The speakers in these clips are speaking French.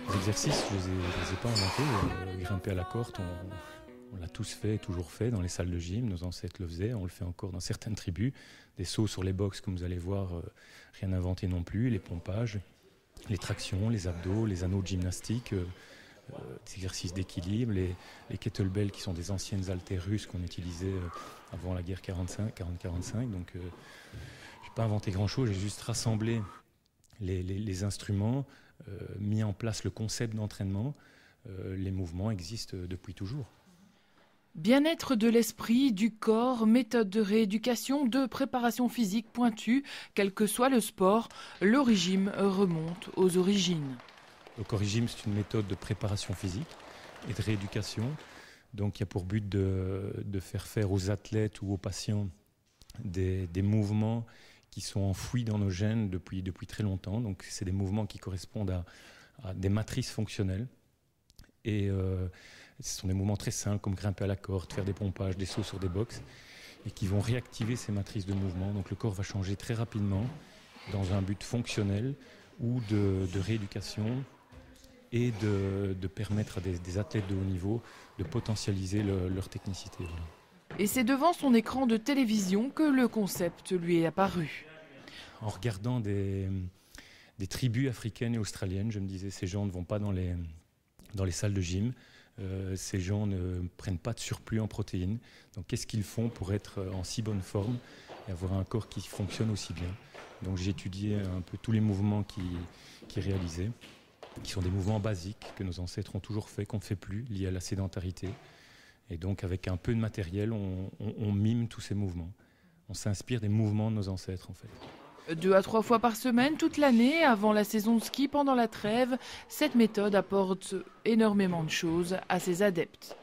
Les exercices, je ne les ai pas inventés. Grimper à la corde, on l'a tous fait, toujours fait dans les salles de gym. Nos ancêtres le faisaient, on le fait encore dans certaines tribus. Des sauts sur les box, comme vous allez voir, rien inventé non plus. Les pompages, les tractions, les abdos, les anneaux de gymnastique, des exercices d'équilibre, les kettlebells qui sont des anciennes haltères russes qu'on utilisait avant la guerre 40-45. Donc je n'ai pas inventé grand-chose, j'ai juste rassemblé les instruments, mis en place le concept d'entraînement. Les mouvements existent depuis toujours. Bien-être de l'esprit, du corps, méthode de rééducation, de préparation physique pointue, quel que soit le sport, l'Origime remonte aux origines. Donc Origime, c'est une méthode de préparation physique et de rééducation. Donc il y a pour but de faire aux athlètes ou aux patients des mouvements qui sont enfouis dans nos gènes depuis très longtemps. Donc c'est des mouvements qui correspondent à des matrices fonctionnelles. Et ce sont des mouvements très simples comme grimper à la corde, faire des pompages, des sauts sur des box, et qui vont réactiver ces matrices de mouvement. Donc le corps va changer très rapidement dans un but fonctionnel ou de rééducation et de permettre à des athlètes de haut niveau de potentialiser leur technicité. Voilà. Et c'est devant son écran de télévision que le concept lui est apparu. En regardant des tribus africaines et australiennes, je me disais, ces gens ne vont pas dans les salles de gym, ces gens ne prennent pas de surplus en protéines. Donc qu'est-ce qu'ils font pour être en si bonne forme et avoir un corps qui fonctionne aussi bien? Donc j'ai étudié un peu tous les mouvements qui réalisaient, qui sont des mouvements basiques que nos ancêtres ont toujours fait, qu'on ne fait plus, liés à la sédentarité. Et donc avec un peu de matériel, on mime tous ces mouvements. On s'inspire des mouvements de nos ancêtres en fait. 2 à 3 fois par semaine, toute l'année, avant la saison de ski, pendant la trêve, cette méthode apporte énormément de choses à ses adeptes.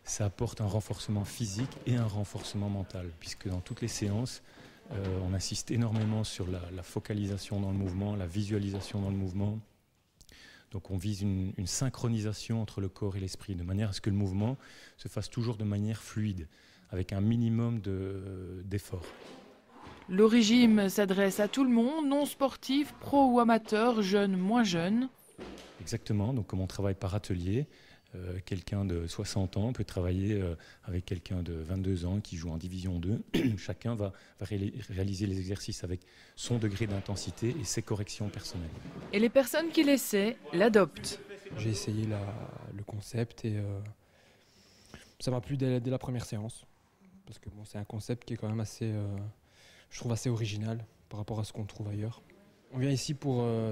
Ça apporte un renforcement physique et un renforcement mental, puisque dans toutes les séances, on insiste énormément sur la focalisation dans le mouvement, la visualisation dans le mouvement. Donc on vise une synchronisation entre le corps et l'esprit, de manière à ce que le mouvement se fasse toujours de manière fluide, avec un minimum d'effort. L'Origime s'adresse à tout le monde, non sportif, pro ou amateur, jeune, moins jeune. Exactement, donc comme on travaille par atelier, quelqu'un de 60 ans peut travailler avec quelqu'un de 22 ans qui joue en division 2. Chacun va réaliser les exercices avec son degré d'intensité et ses corrections personnelles. Et les personnes qui l'essaient l'adoptent. J'ai essayé le concept et ça m'a plu dès la première séance. Parce que bon, c'est un concept qui est quand même assez, je trouve assez original par rapport à ce qu'on trouve ailleurs. On vient ici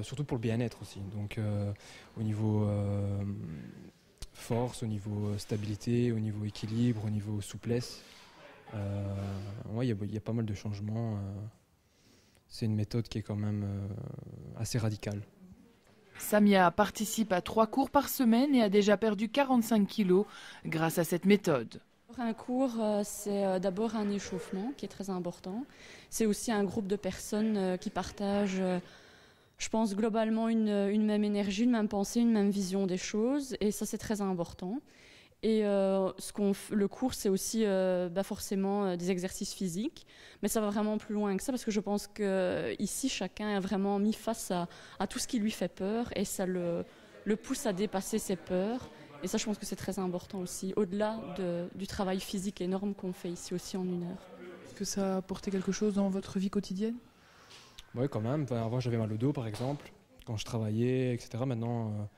surtout pour le bien-être aussi. Donc au niveau force, au niveau stabilité, au niveau équilibre, au niveau souplesse. Ouais, y a pas mal de changements. C'est une méthode qui est quand même assez radicale. Samia participe à 3 cours par semaine et a déjà perdu 45 kilos grâce à cette méthode. Un cours, c'est d'abord un échauffement qui est très important. C'est aussi un groupe de personnes qui partagent, je pense, globalement une même énergie, une même pensée, une même vision des choses. Et ça, c'est très important. Et le cours, c'est aussi forcément des exercices physiques. Mais ça va vraiment plus loin que ça parce que je pense qu'ici, chacun est vraiment mis face à tout ce qui lui fait peur et ça le pousse à dépasser ses peurs. Et ça, je pense que c'est très important aussi, au-delà du travail physique énorme qu'on fait ici aussi en 1 heure. Est-ce que ça a apporté quelque chose dans votre vie quotidienne? Oui, quand même. Enfin, avant, j'avais mal au dos, par exemple, quand je travaillais, etc. Maintenant,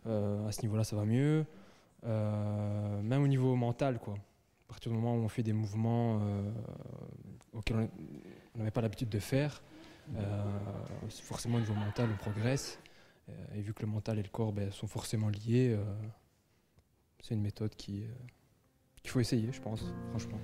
à ce niveau-là, ça va mieux. Même au niveau mental, quoi. À partir du moment où on fait des mouvements auxquels on n'avait pas l'habitude de faire, forcément, au niveau mental, on progresse. Et vu que le mental et le corps sont forcément liés, c'est une méthode qu'il faut essayer, je pense, franchement.